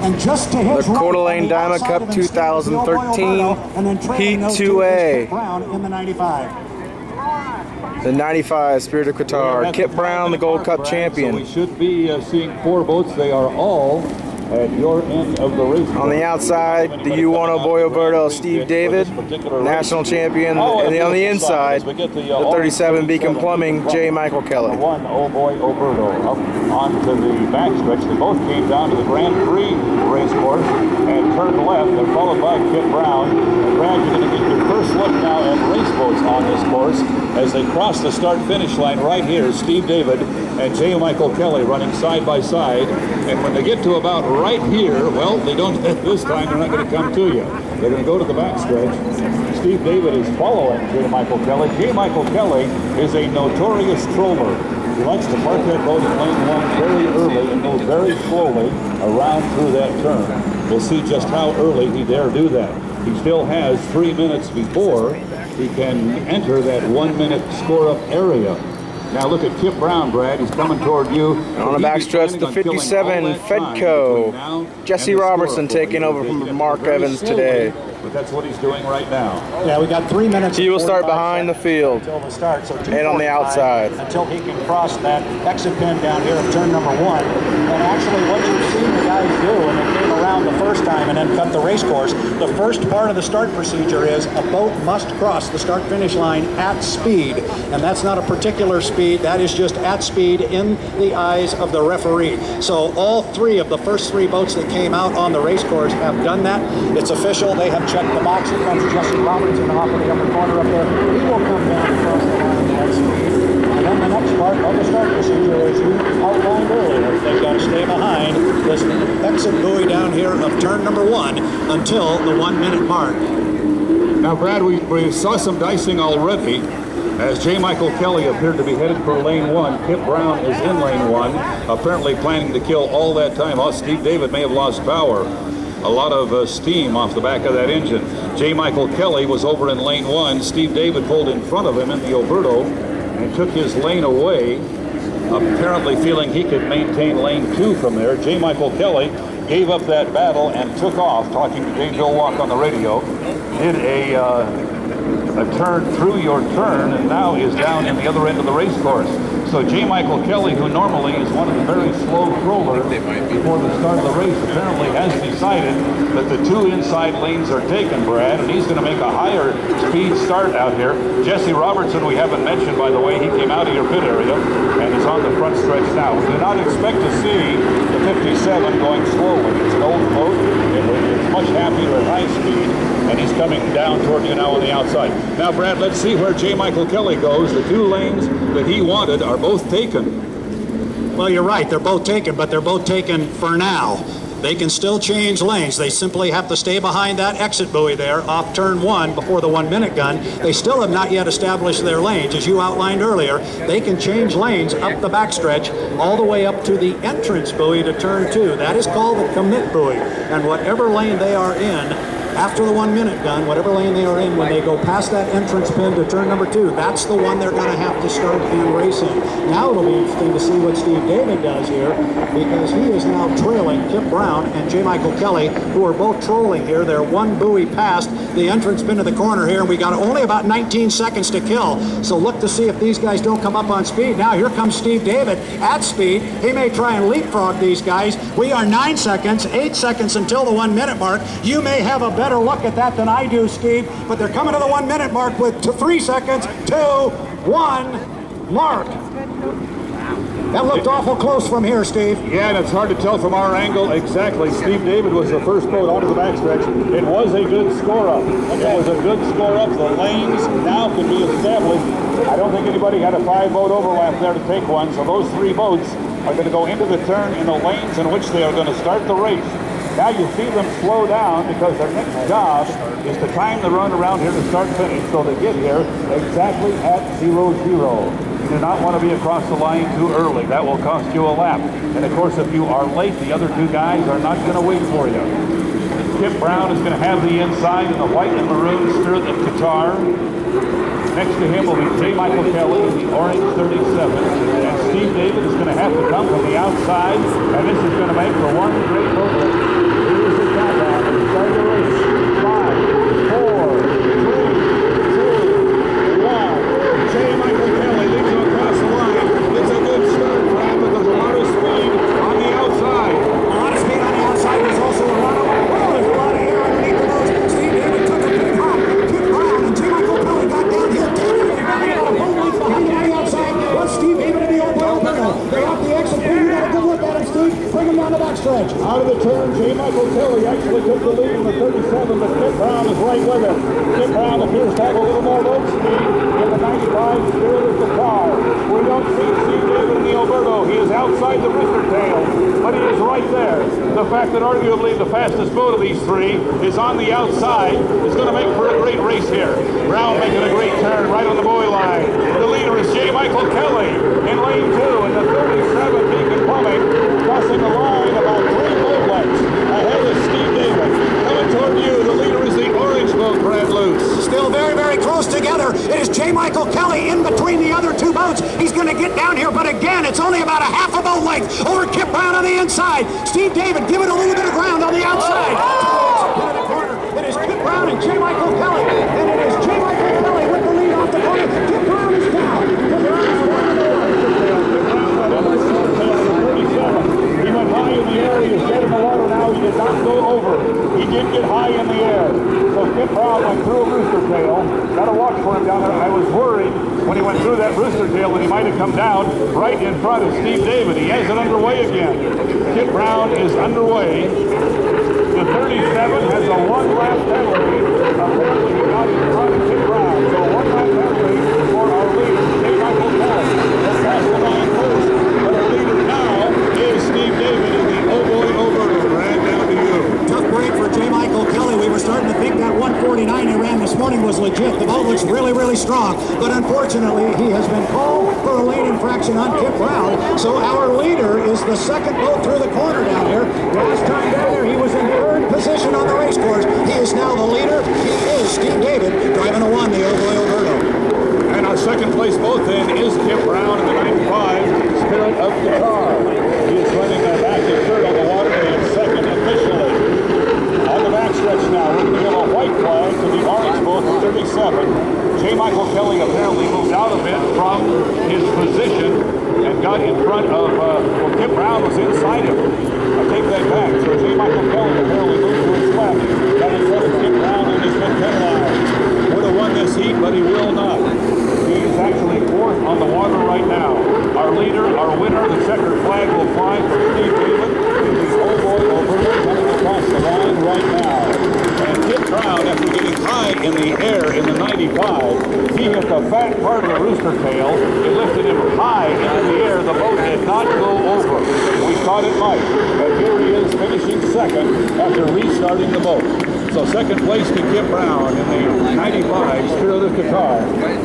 And just to his the Coeur right, d'Alene Diamond Cup 2013 Heat 2A. Brown in the 95. The 95 Spirit of Qatar. Kip Brown, the Gold Cup champion. So we should be seeing 4 boats. They are all at your end of the race. On the outside, the U10 Boy Oberto, Steve David, national champion. And on the inside, the 37 Beacon Plumbing, J. Michael Kelly. One old boy Oberto up onto the backstretch. They both came down to the Grand Prix race course and turned left. They're followed by Kip Brown. And Brad, you're going to get your first look now at race boats on this course as they cross the start-finish line right here. Steve David and J. Michael Kelly running side by side. And when they get to about right here, well, they don't, this time they're not going to come to you. They're going to go to the backstretch. Steve David is following J. Michael Kelly. J. Michael Kelly is a notorious troller. He likes to park that boat in lane 1 very early and move very slowly around through that turn. We'll see just how early he dare do that. He still has 3 minutes before he can enter that 1 minute score-up area. Now look at Kip Brown, Brad. He's coming toward you. On the backstretch, the 57 Fedco. Jesse Robertson taking over from Mark Evans today. But that's what he's doing right now. Yeah, we got 3 minutes. He will start behind the field until the start, so and on the outside until he can cross that exit pin down here of turn number 1. And actually, what you've seen the guys do, and it came around the first time and then cut the race course. The first part of the start procedure is a boat must cross the start-finish line at speed, and that's not a particular speed. That is just at speed in the eyes of the referee. So all 3 of the first 3 boats that came out on the race course have done that. It's official. They have checked the box. Here comes Jesse Robertson off of the upper corner up there. He will come down across the line at speed. And then the next part of the start procedure is you outlined earlier. They've got to stay behind this exit buoy down here of turn number 1 until the 1 minute mark. Now, Brad, we saw some dicing already. As J. Michael Kelly appeared to be headed for lane 1, Kip Brown is in lane 1, apparently planning to kill all that time. Oh, Steve David may have lost power. A lot of steam off the back of that engine. J. Michael Kelly was over in lane 1. Steve David pulled in front of him in the Oberto and took his lane away, apparently feeling he could maintain lane 2 from there. J. Michael Kelly gave up that battle and took off, talking to J. Joe Walk on the radio. Did a turn through your turn and now is down in the other end of the race course. So J. Michael Kelly, who normally is one of the very slow trollers before the start of the race, apparently has decided that the 2 inside lanes are taken, Brad, and he's going to make a higher speed start out here. Jesse Robertson, we haven't mentioned, by the way, he came out of your pit area and is on the front stretch now. We do not expect to see the 57 going slowly. It's an old boat. It's much happier at high speed. And he's coming down toward you now on the outside. Now, Brad, let's see where J. Michael Kelly goes. The 2 lanes that he wanted are both taken. Well, you're right. They're both taken, but they're both taken for now. They can still change lanes. They simply have to stay behind that exit buoy there off turn 1 before the 1 minute gun. They still have not yet established their lanes. As you outlined earlier, they can change lanes up the backstretch all the way up to the entrance buoy to turn 2. That is called the commit buoy. And whatever lane they are in, after the 1 minute gun, whatever lane they are in, when they go past that entrance pin to turn number 2, that's the one they're going to have to start and race in. Now it'll be interesting to see what Steve David does here, because he is now trailing Kip Brown and J. Michael Kelly, who are both trolling here. They're 1 buoy past the entrance pin to the corner here, and we got only about 19 seconds to kill. So look to see if these guys don't come up on speed. Now here comes Steve David at speed. He may try and leapfrog these guys. We are 9 seconds, 8 seconds until the 1 minute mark. You may have a better look at that than I do, Steve, but they're coming to the 1 minute mark with 3 seconds, 2, 1, mark. That looked awful close from here, Steve. Yeah, and it's hard to tell from our angle exactly. Steve David was the first boat onto the backstretch. It was a good score-up. It was a good score-up. The lanes now can be established. I don't think anybody had a 5-boat overlap there to take one, so those 3 boats are going to go into the turn in the lanes in which they are going to start the race. Now you see them slow down because their next job is to time the run around here to start finish, so they get here exactly at 0-0. You do not want to be across the line too early. That will cost you a lap. And of course, if you are late, the other 2 guys are not going to wait for you. Kip Brown is going to have the inside in the white and maroon Spirit of Qatar. Next to him will be J. Michael Kelly in the orange 37. And Steve David is going to have to come from the outside. And this is going to make for one great boat race. turn, J. Michael Kelly actually took the lead in the 37, but Kip Brown is right with him. Kip Brown appears to have a little more road speed in the 95 Spirit of the car. We don't see Steve David in the Alberto. He is outside the roostertail, but he is right there. The fact that arguably the fastest boat of these three is on the outside is going to make for a great race here. Brown making a great turn right on the buoy line. The leader is J. Michael Kelly in lane 2, and the 37 Beacon Plumbing crossing the line about 3 boat lengths ahead of Steve David. Coming toward you, the leader is the orange boat, Brad Luce. Still very, very close together. It is J. Michael Kelly in between the other 2 boats. He's going to get down here, but again, it's only about a half a boat length over Kip Brown on the inside. Steve David giving a little bit of ground on the outside. Into the corner. It is Kip Brown and J. Michael Kelly, and it is J. Michael Kelly with the lead off the corner. Kip Brown is down. Kip Brown is down. He went high in the air. He is dead in the water now. He did not go over. He did get high in the air. So Kip Brown went through a roostertail. Got to watch for him down there. I was worried when he went through that roostertail that he might have come down right in front of Steve David. He has it underway again. Kip Brown is underway. The 37 has a 1-lap penalty. Apparently he got in front of Kip Brown. So 1-lap penalty for our leader, J. Michael Kelly. He'll pass the line first. But our leader now is Steve David in the Oh Boy Alberto. Brad, down to you. Tough break for J. Michael Kelly. We were starting to think that 149 he ran this morning was legit. The boat looks really, really strong. But unfortunately, he has been called for a lane infraction on Kip Brown. So our leader is the second boat through the corner down here. Last time down there, he was in 3rd position on the race course. He is now the leader. He is Steve David, driving a 1, the Oh Boy Alberto. And our second place boat then is Kip Brown in the 95 Spirit of the car. He is running an active third on the water. He is second officially. On the backstretch now, we're going to give a white flag to the orange boat, 37. J. Michael Kelly apparently moved out a bit from his position and got in front of, well, Kip Brown was inside him. I take that back. So J. Michael Kelly apparently moved to his left. Got in front of Kip Brown and he's been penalized. Would have won this heat, but he will not. He is actually 4th on the water right now. Our leader, our winner, the checkered flag will fly for Steve David. He's Oh Boy Alberto coming across the line right now. And Kip Brown, after getting high in the air in the 95, he hit the fat part of the rooster tail. It lifted him high into the air. The boat did not go over. We thought it might, but here he is finishing second after restarting the boat. So second place to Kip Brown in the 95 Spirit of the car.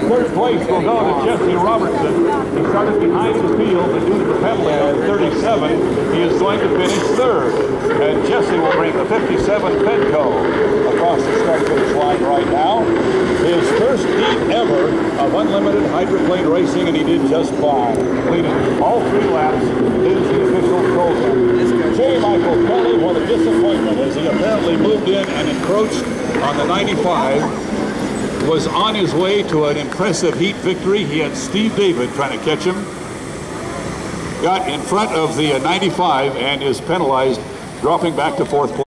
Third place will go to Jesse Robertson. He started behind the field, but due to the penalty on 37, he is going to finish 3rd. And Jesse will bring the 57 Fedco across the start finish line right now. His first heat ever of unlimited hydroplane racing, and he did just fine. Completed all 3 laps. Is the official told him. J. Michael Kelly, what a disappointment as he apparently moved in and encroached on the 95. Was on his way to an impressive heat victory. He had Steve David trying to catch him. Got in front of the 95 and is penalized, dropping back to 4th place.